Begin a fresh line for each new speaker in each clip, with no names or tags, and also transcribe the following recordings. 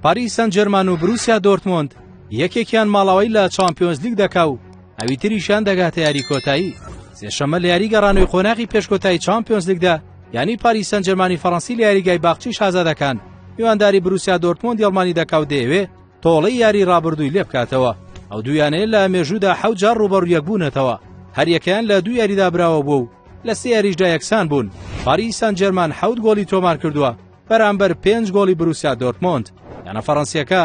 پاریس سن جەرمان و بروسیا دۆرتموند یەکێکیان ماڵەوەی لە چامپیۆنز لیگ دەکا و ئەوی تریشیان دەگاتە یاری کۆتایی. سێشەممە لە یاریگە ڕانەوەی قۆناغی پێشکۆتایی چامپیۆنز لیگدا یانی پاریس سن جەرمانی فەڕەنسی لە یاریگای باخچی شازادەکان میوانداری بروسیا دۆرتموند ئەڵمانی دەکا و دەیەوێ تۆڵەی یاری ڕابردووی لێ بکاتەوە. ئەو دوویانەیە لە مێژوودا 7 جار ڕوبەڕوو یەک بوونەتەوە، هەر یەکەیان لە دوو یاریدا براوە بوو و لە سێ یاریشدا یەکسان بوون. پاریس سن جەرمان 7 گۆڵی تۆمار کردووە بەرامبەر 5 گۆڵی بروسیا دۆرتموند. یانە فەڕەنسیەکە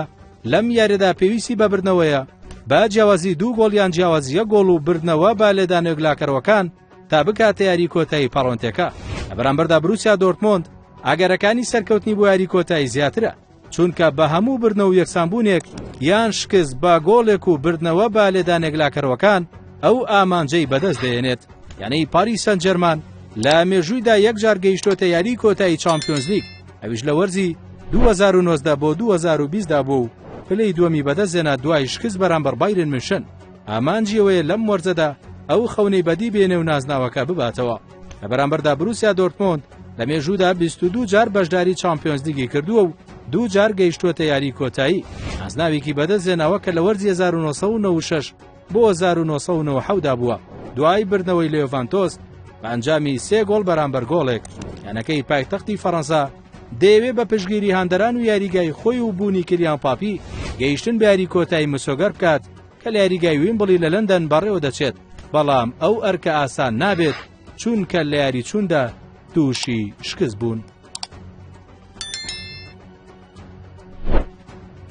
لەم یاریدا پێویستی بە بردنەوەیە با جیاوازی 2 گۆڵ یان جیاوازی 1 گۆڵ و بردنەوە با لێدانەوەی گلاکەرەوەکان تا بکاتە یاری کۆتایی پاڕۆنتێکە. لە بەرامبەردا بروسیا دۆرتموند ئاگەرەکانی سەرکەوتنی بۆ یاری کۆتایی زیاترە، چونکە بە هەموو بردنە و یەکسانبوونێک یان شکست با گۆڵێک و بردنەوە با لێدانەوەی گلاکەرەوەکان ئەو ئامانجەی بەدەست دێنێت. یعنی پاریس سن جەرمان لە مێژوویدا یەک جار گەیشتۆتە یاری کۆتایی چامپیۆنز لیگ، ئەویش لە وەرزی 2019 بۆ 2020 دا بوو پلەی دووەمی بەدەستێنا دوای شکست بەرامبەر بایرن منشن. ئامانجیەوەیە لەم وەرزەدا ئەو خەونەی بەدی بێنێ و نازناوەکە بباتەوە. لە بەرامبەردا بروسیا دۆرتموند لە مێژوودا 22 جار بەشداری چامپیۆنز لیگی کردووە و 2 جار گەیشتووەتە یاری کۆتایی. نازناوێکی بەدەستێناوە کە لە وەرزی 1996 بۆ 1997 دا بووە دوای بردنەوەی لێڤانتۆس بە ئەنجامی 3 گۆڵ بەرامبەر گۆڵێک. یانەکەی پایتەختی فەڕەنسا دەیەوێت بە پشگیری هاندەران و یاریگای خۆی و بوونی کلیان پاپی گەیشتن بە یاری کۆتایی مسۆگەر بکات کە لە یاریگای ویمبڵی لە لەندەن بەڕێوە دەچێت، بەڵام ئەو ئەرکە ئاسان نابێت چونکە لە یاری چووندا تووشی شکست بوون.